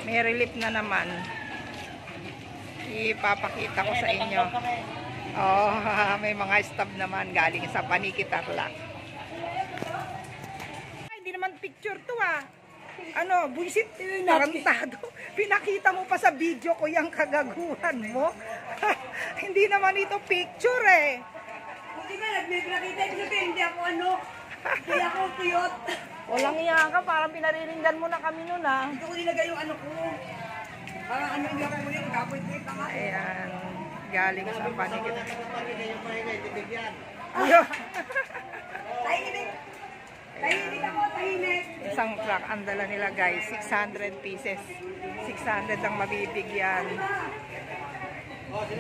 May relief na naman. Ipapakita ko sa inyo. Oh, may mga stab naman galing sa Paniki Tarlac. Ay, hindi naman picture to ah. Ano, buisit, tarantado. Pinakita mo pa sa video ko yung kagaguhan mo. Hindi naman ito picture eh. Hindi ba, nagpipakita ko hindi ako ano. Hindi ako cute. Walang iya ka, parang pinariringgan mo na kami nun ah. Hindi ko nilagay yung ano ko. Parang ano yung ako yun, kapoy-poy pa nga. Ayan, galing sa Paniki. Tahinig. Tahinig ako, tahinig. Isang truck ang dala nila guys, 600 pieces. 600 ang mabibigyan. 600.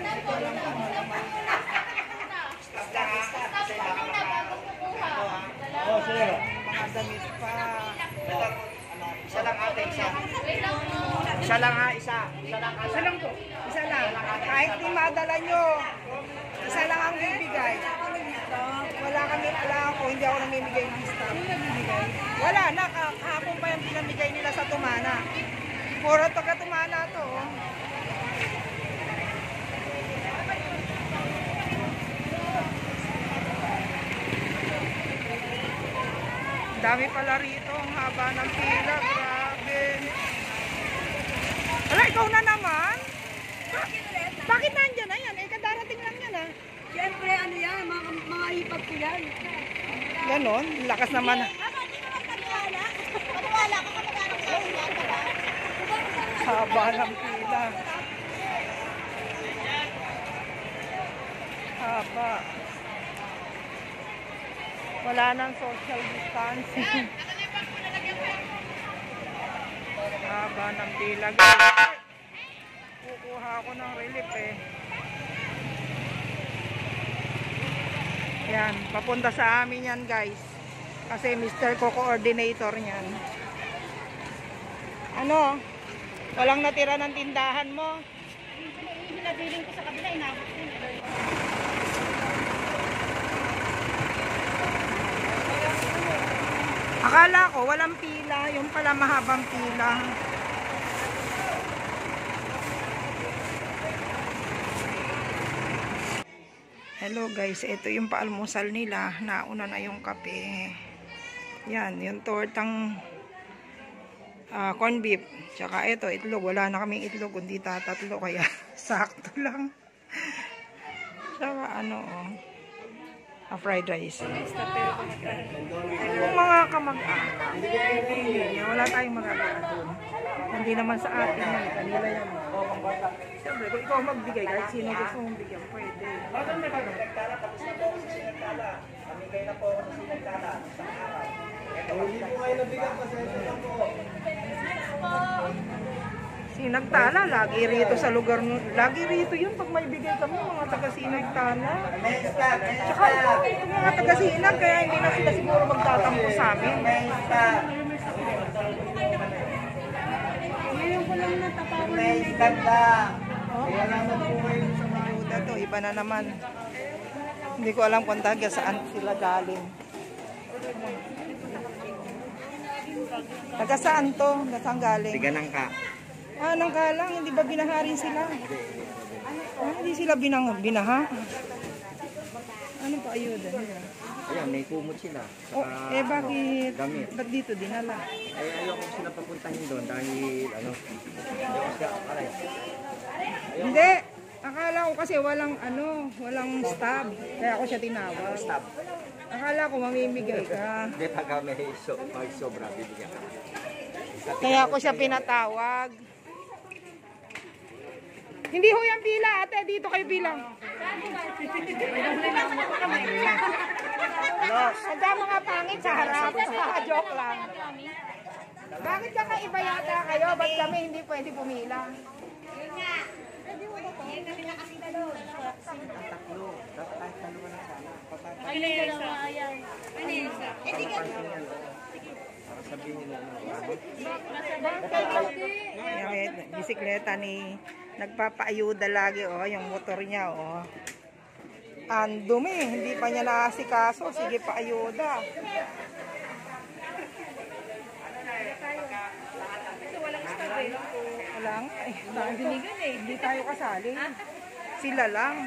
Ito lang ano naman. Mga damit pa. Isa lang ate, isa. Isa lang ha, isa. Isa lang po. Isa lang. Kahit di madala nyo, isa lang ang bibigay. Wala kami, wala ako, hindi ako namimigay ng stock. Wala na, kahapon pa yung pinamigay nila sa Tumana. Puro taga Tumana to. Dami pala rito, ang haba ng pila, grabe. Wala, ikaw na naman? Bakit nandyan na yan? Eh, kadarating lang yan ah. Siyempre, ano yan, mga hipag ko yan. Ganon, lakas naman. Maniwala ka kapag Haba ng pila. Haba. Wala nang social distancing. Haba ng pila. Kukuha ako ng relief eh. Yan, papunta sa amin yan guys. Kasi Mr. Co-coordinator niyan. Ano? Walang natira ng tindahan mo? Pinabiling ko sa kabila, inabot ko. Akala ko walang pila, yung pala mahabang pila. Hello guys, ito yung paalmusal nila. Nauna na yung kape. Yan, yung tortang corn beef. Tsaka ito, itlog. Wala na kaming itlog, kundi tatatlo. Kaya sakto lang. Tsaka ano, fried rice. Yung mga kamag-anak. Wala tayong magagawa doon. Hindi naman sa atin yan. Kanila yan. Siyempre, kung ikaw magbigay, kahit sino gusto mong bigyan, pwede. Pamigay na po ako ng sinagkala. Hindi po kayo nabigyan kasi ito lang po. Sinagtala, lagi rito sa lugar, lagi rito yun pag may bigay kami, mga taga-Sinagtala. Tsaka ito mga taga-Sinag, kaya hindi na sila siguro magtatampo sa amin. Ngayon ko lang natapawan. May ganda. Kaya naman po ngayon sa mga ayuda to, iba na naman. Hindi ko alam kung taga saan sila galing. Taga saan to? Saan galing? Tiga nang ka. Ah, nang kalang, hindi ba binaharin sila? Ah, hindi sila binaha? Ano pa ayuda nila? Ayan, may kumot sila. Oh, eh bakit? Damit. Ba't dito dinala? Eh, ayaw ko sila papuntahin doon dahil, ano, ayaw ko sila, aray. Hindi. Akala ko kasi walang stab. Kaya ako siya tinawag. Stop. Akala ko mamimigay ka. Hindi, pag may pag sobra, bibigyan ka. Kaya ako siya pinatawag. Hindi ho yung pila, ate. Dito kayo bilang. Sada mga pangit sa harap. Joke lang. Bakit ka kaiba yata kayo? Ba't kami hindi pwede pumila? Yun nga. Yun kami nakasita doon. Tatlo. Dapat kahit dalawa na sana. Ay, dalawa, ayan. Ano yun? Eh, di ka. Para sabihin nila, Yung bisikleta ni nagpapaayuda lagi, oh, yung motor niya, oh. Ang dumi, hindi pa niya naasikaso. Sige pa ayuda. nga eh. Hindi tayo kasali. Sila lang.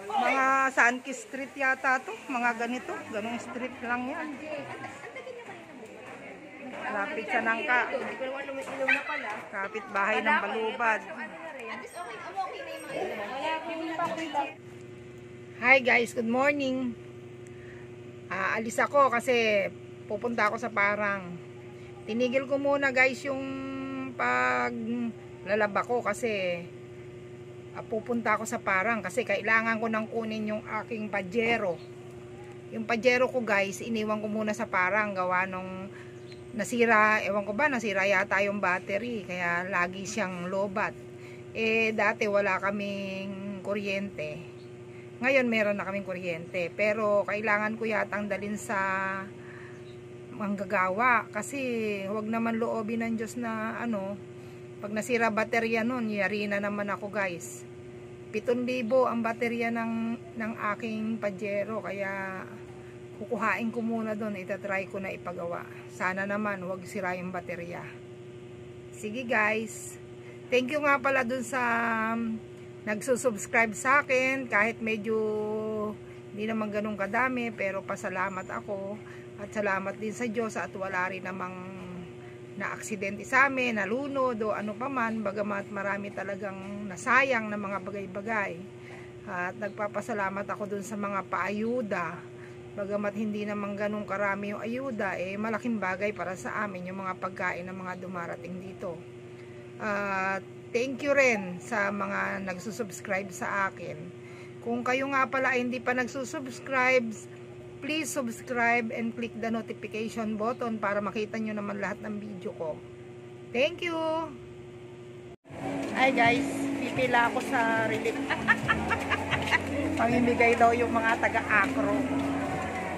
Mga Sunkist Street yata to. Mga ganito. Ganong street lang yan. Lapit sa Nangka. Kapit bahay ng Balubad. Hi guys, good morning. Alis ako kasi pupunta ako sa Parang. Tinigil ko muna guys yung paglalaba ko kasi pupunta ako sa Parang kasi kailangan ko nang kunin yung aking Pajero. Yung Pajero ko guys, iniwan ko muna sa Parang gawa nung nasira, ewan ko ba, nasira yata yung battery kaya lagi siyang lobat. Dati wala kaming kuryente. Ngayon meron na kaming kuryente pero kailangan ko yatang dalhin sa manggagawa kasi huwag naman loobin ng Diyos na pag nasira baterya nun, yari na naman ako guys. 7,000 ang baterya ng aking Pajero kaya kukuhain ko muna doon, itatry ko na ipagawa. Sana naman huwag sira yung baterya. Sige guys, thank you nga pala dun sa nagsusubscribe sa akin kahit medyo hindi naman ganun kadami pero pasalamat ako at salamat din sa Diyos at wala rin namang na-aksidente sa amin, nalunod o ano pa man, bagamat marami talagang nasayang na mga bagay-bagay. At nagpapasalamat ako dun sa mga paayuda, bagamat hindi naman ganun karami yung ayuda, malaking bagay para sa amin yung mga pagkain ng mga dumarating dito. Thank you rin sa mga nagsusubscribe sa akin. Kung kayo nga pala hindi pa nagsusubscribe, please subscribe and click the notification button para makita nyo naman lahat ng video ko. Thank you! Hi guys, pipila ako sa relief. Pamimigay daw yung mga taga-acro.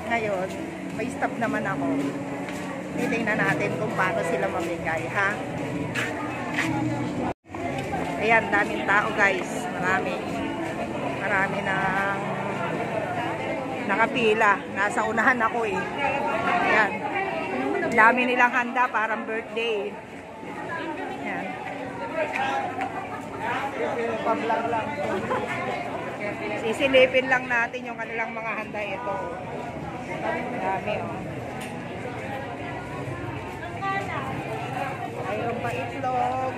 Ngayon, may stop naman ako. Titingnan natin kung paano sila mamigay, ha? Ayan, daming tao guys. Marami ng nakapila. Nasa unahan ako eh. Ayan. Dami nilang handa, parang birthday. Ayan. Pa-vlog lang. Sisilipin lang natin yung kanilang mga handa ito. Dami oh. Mayroon pa itlog.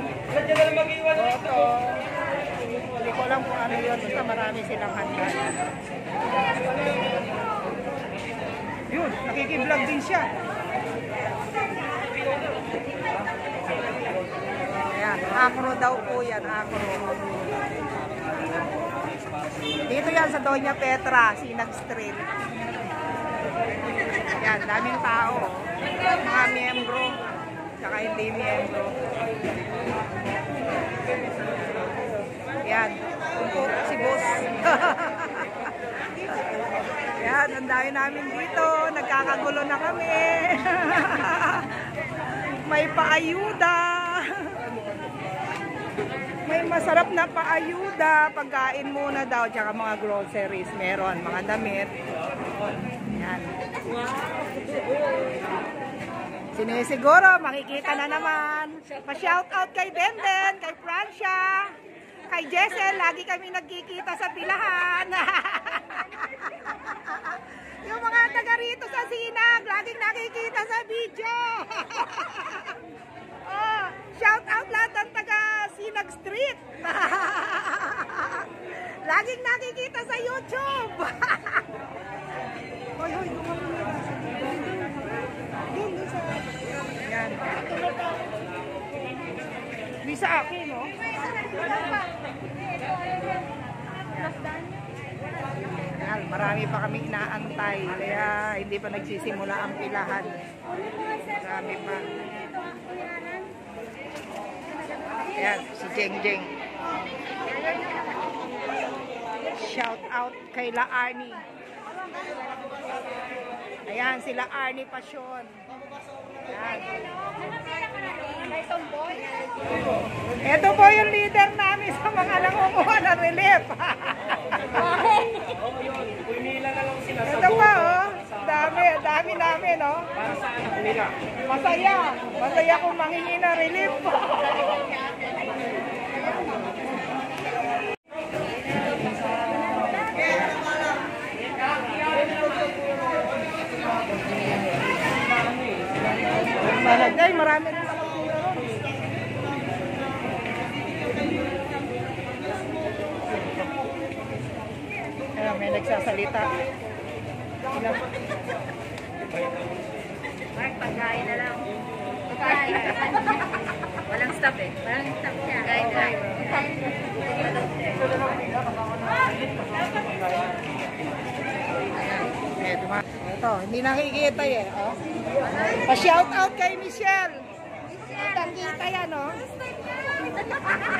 Boto. Hindi ko lang kung ano yun. Basta marami silang handa. Yun, nakikiblog din siya. Ayan, acro daw po yan, acro. Dito yan sa Doña Petra, Sinag Street. Ayan, daming tao. Mga miyembro, tsaka hindi miyembro. Ayan, si boss. Ayan, ang dami namin dito. Nagkakagulo na kami. May paayuda. May masarap na paayuda. Pagkain muna daw. Tsaka mga groceries. Meron. Mga damit. Ayan. Sinisiguro, makikita na naman. Pa-shoutout kay Benden, kay Francia, kay Jessel. Lagi kami nagkikita sa pilahan. Yung mga taga rito sa Sinag, laging nakikita sa video. Oh, shout out lahat ng taga Sinag Street. Laging nakikita sa YouTube. Hoy, yan. Di sa akin, no? Yan, marami pa kami inaantay. Kaya hindi pa nagsisimula ang pilahan. Marami pa. Yan, si Jeng Jeng. Shout out kay La Arnie. Ayan, sila Arnie Pasyon. Ayan. Ito po yung leader namin sa mga nangunguha ng relief. Ito pa oh. Dami namin oh. Para sa anak nila. Masaya kung manghingi ng relief. Ay, marami rin palang pira ron. Ayan, may nagsasalita. Mark, pagkain na lang. Pagkain. Walang stop eh. Walang stop siya. Pagkain na lang. Ito, hindi nakikita eh. Oh. Pa-shout out kay Michelle. Kita yan, oh.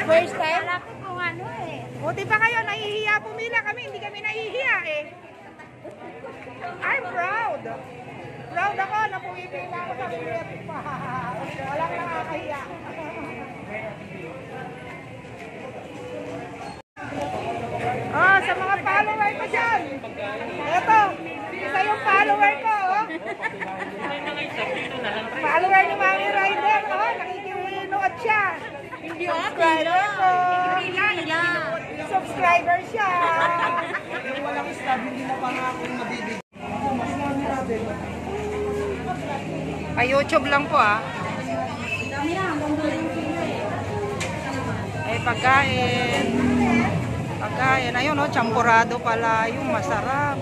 First time? Wala ko kung ano eh. Buti pa kayo, nahihiya pumila kami. Hindi kami nahihiya eh. I'm proud. Proud ako na pumipila ako sa Pilipinas. Walang nakakahiya. Ah, sa mga follower ko dyan. Ito, isa yung follower ko, oh. Follower ni Mami Rider, oh. Nakikinood siya. Subscriber ko. Subscriber siya. Yung walang stab, hindi na pangako yung mabibig. Pa-YouTube lang po, ah. Eh, pagkain. Pagkain. Ayun, oh, champurado pala. Yung masarap.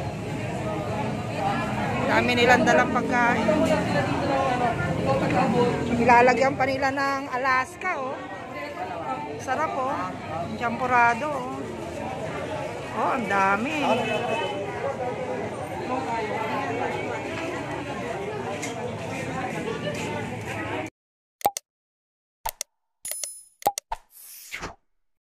Dami nilang dalang pagkain. Nilalagyan pa nila ng Alaska, oh. Sarap, oh. Champurado, oh. Oh, ang dami.